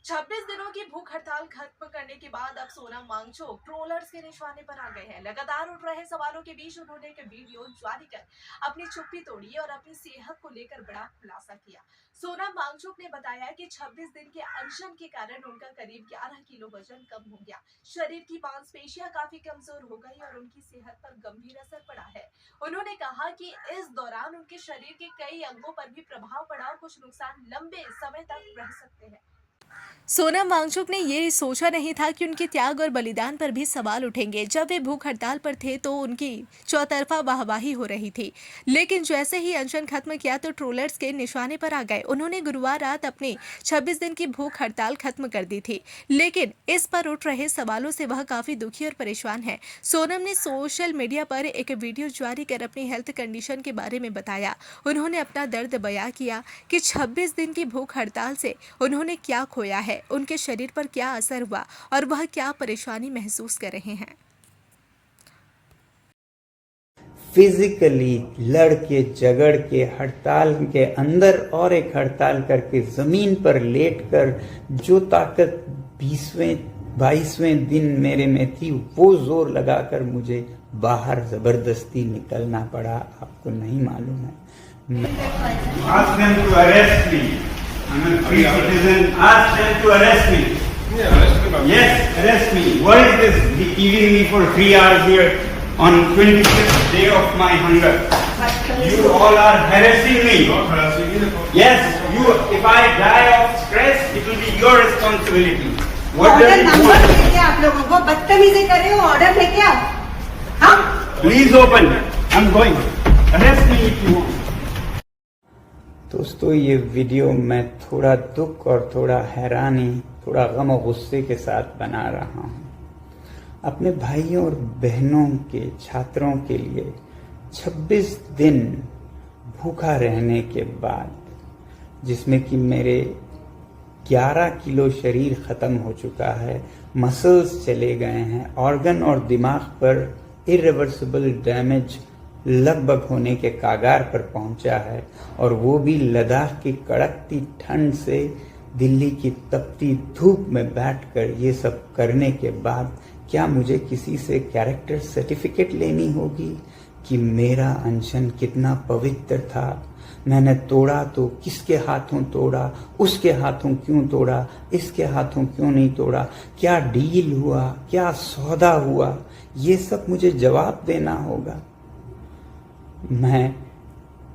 26 दिनों की भूख हड़ताल खत्म करने के बाद अब सोनम वांगचुक ट्रोलर्स के निशाने पर आ गए हैं। लगातार उठ रहे सवालों के बीच उन्होंने एक वीडियो जारी कर अपनी चुप्पी तोड़ी और अपनी सेहत को लेकर बड़ा खुलासा किया। सोनम वांगचुक ने बताया कि 26 दिन के अनशन के कारण उनका करीब 11 किलो वजन कम हो गया। शरीर की मांसपेशियां काफी कमजोर हो गई और उनकी सेहत पर गंभीर असर पड़ा है। उन्होंने कहा कि इस दौरान उनके शरीर के कई अंगों पर भी प्रभाव पड़ा और कुछ नुकसान लंबे समय तक रह सकते हैं। सोनम वांगचुक ने ये सोचा नहीं था कि उनके त्याग और बलिदान पर भी सवाल उठेंगे। जब वे भूख हड़ताल पर थे तो उनकी चौतरफा वाहवाही हो रही थी, लेकिन जैसे ही अनशन खत्म किया तो ट्रोलर्स के निशाने पर आ गए। उन्होंने गुरुवार रात अपनी 26 दिन की भूख हड़ताल खत्म कर दी थी, लेकिन इस पर उठ रहे सवालों से वह काफी दुखी और परेशान है। सोनम ने सोशल मीडिया पर एक वीडियो जारी कर अपनी हेल्थ कंडीशन के बारे में बताया। उन्होंने अपना दर्द बयां किया कि 26 दिन की भूख हड़ताल से उन्होंने क्या खोया है, उनके शरीर पर क्या असर हुआ और वह क्या परेशानी महसूस कर रहे हैं। फिजिकली लड़ के झगड़ के हड़ताल के अंदर और एक हड़ताल करके जमीन पर लेटकर जो ताकत 22वें दिन मेरे में थी वो जोर लगाकर मुझे बाहर जबरदस्ती निकलना पड़ा। आपको नहीं मालूम है। Ask them to arrest me. I'm a free citizen. Ask them to arrest me. Yeah, arrest me. Yes, arrest me. What is this? Keeping me for 3 hours here on 25th day of my hunger. You all are harassing me. Not harassing you. Yes, you. If I die of stress, it will be your responsibility. What does order it number want? लेके आप लोगों को बदतमीजी कर रहे हो, order लेके आओ। हाँ, Please open. I'm going. Arrest me if you want. दोस्तों, ये वीडियो मैं थोड़ा दुख और थोड़ा हैरानी, थोड़ा गम और गुस्से के साथ बना रहा हूँ। अपने भाइयों और बहनों के छात्रों के लिए 26 दिन भूखा रहने के बाद, जिसमें कि मेरे 11 किलो शरीर खत्म हो चुका है, मसल्स चले गए हैं, ऑर्गन और दिमाग पर इरिवर्सिबल डैमेज लगभग होने के कागार पर पहुंचा है, और वो भी लद्दाख की कड़कती ठंड से दिल्ली की तपती धूप में बैठकर ये सब करने के बाद क्या मुझे किसी से कैरेक्टर सर्टिफिकेट लेनी होगी कि मेरा अनशन कितना पवित्र था? मैंने तोड़ा तो किसके हाथों तोड़ा, उसके हाथों क्यों तोड़ा, इसके हाथों क्यों नहीं तोड़ा, क्या डील हुआ, क्या सौदा हुआ, ये सब मुझे जवाब देना होगा। मैं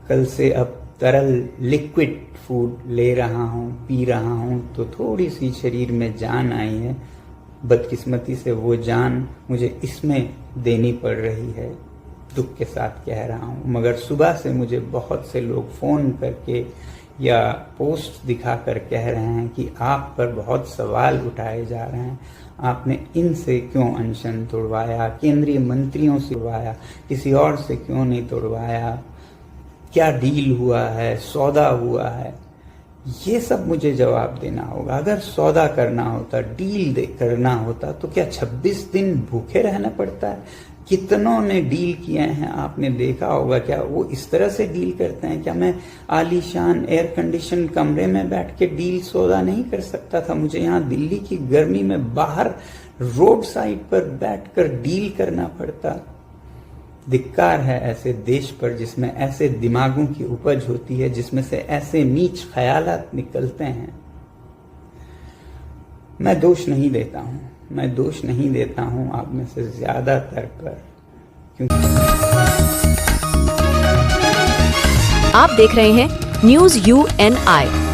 कल से अब तरल लिक्विड फूड ले रहा हूँ, पी रहा हूँ, तो थोड़ी सी शरीर में जान आई है। बदकिस्मती से वो जान मुझे इसमें देनी पड़ रही है, दुख के साथ कह रहा हूँ। मगर सुबह से मुझे बहुत से लोग फ़ोन करके या पोस्ट दिखाकर कह रहे हैं कि आप पर बहुत सवाल उठाए जा रहे हैं, आपने इनसे क्यों अनशन तोड़वाया, केंद्रीय मंत्रियों से तोड़वाया, किसी और से क्यों नहीं तोड़वाया, क्या डील हुआ है, सौदा हुआ है, ये सब मुझे जवाब देना होगा। अगर सौदा करना होता, डील करना होता, तो क्या 26 दिन भूखे रहना पड़ता है? कितनों ने डील किए हैं, आपने देखा होगा। क्या वो इस तरह से डील करते हैं? क्या मैं आलीशान एयर कंडीशन कमरे में बैठ के डील सौदा नहीं कर सकता था? मुझे यहाँ दिल्ली की गर्मी में बाहर रोड साइड पर बैठकर डील करना पड़ता। धिक्कार है ऐसे देश पर जिसमें ऐसे दिमागों की उपज होती है, जिसमें से ऐसे नीच ख्यालात निकलते हैं। मैं दोष नहीं देता हूँ, मैं दोष नहीं देता हूँ आप में से ज्यादातर पर, क्योंकि आप देख रहे हैं न्यूज़ UNI।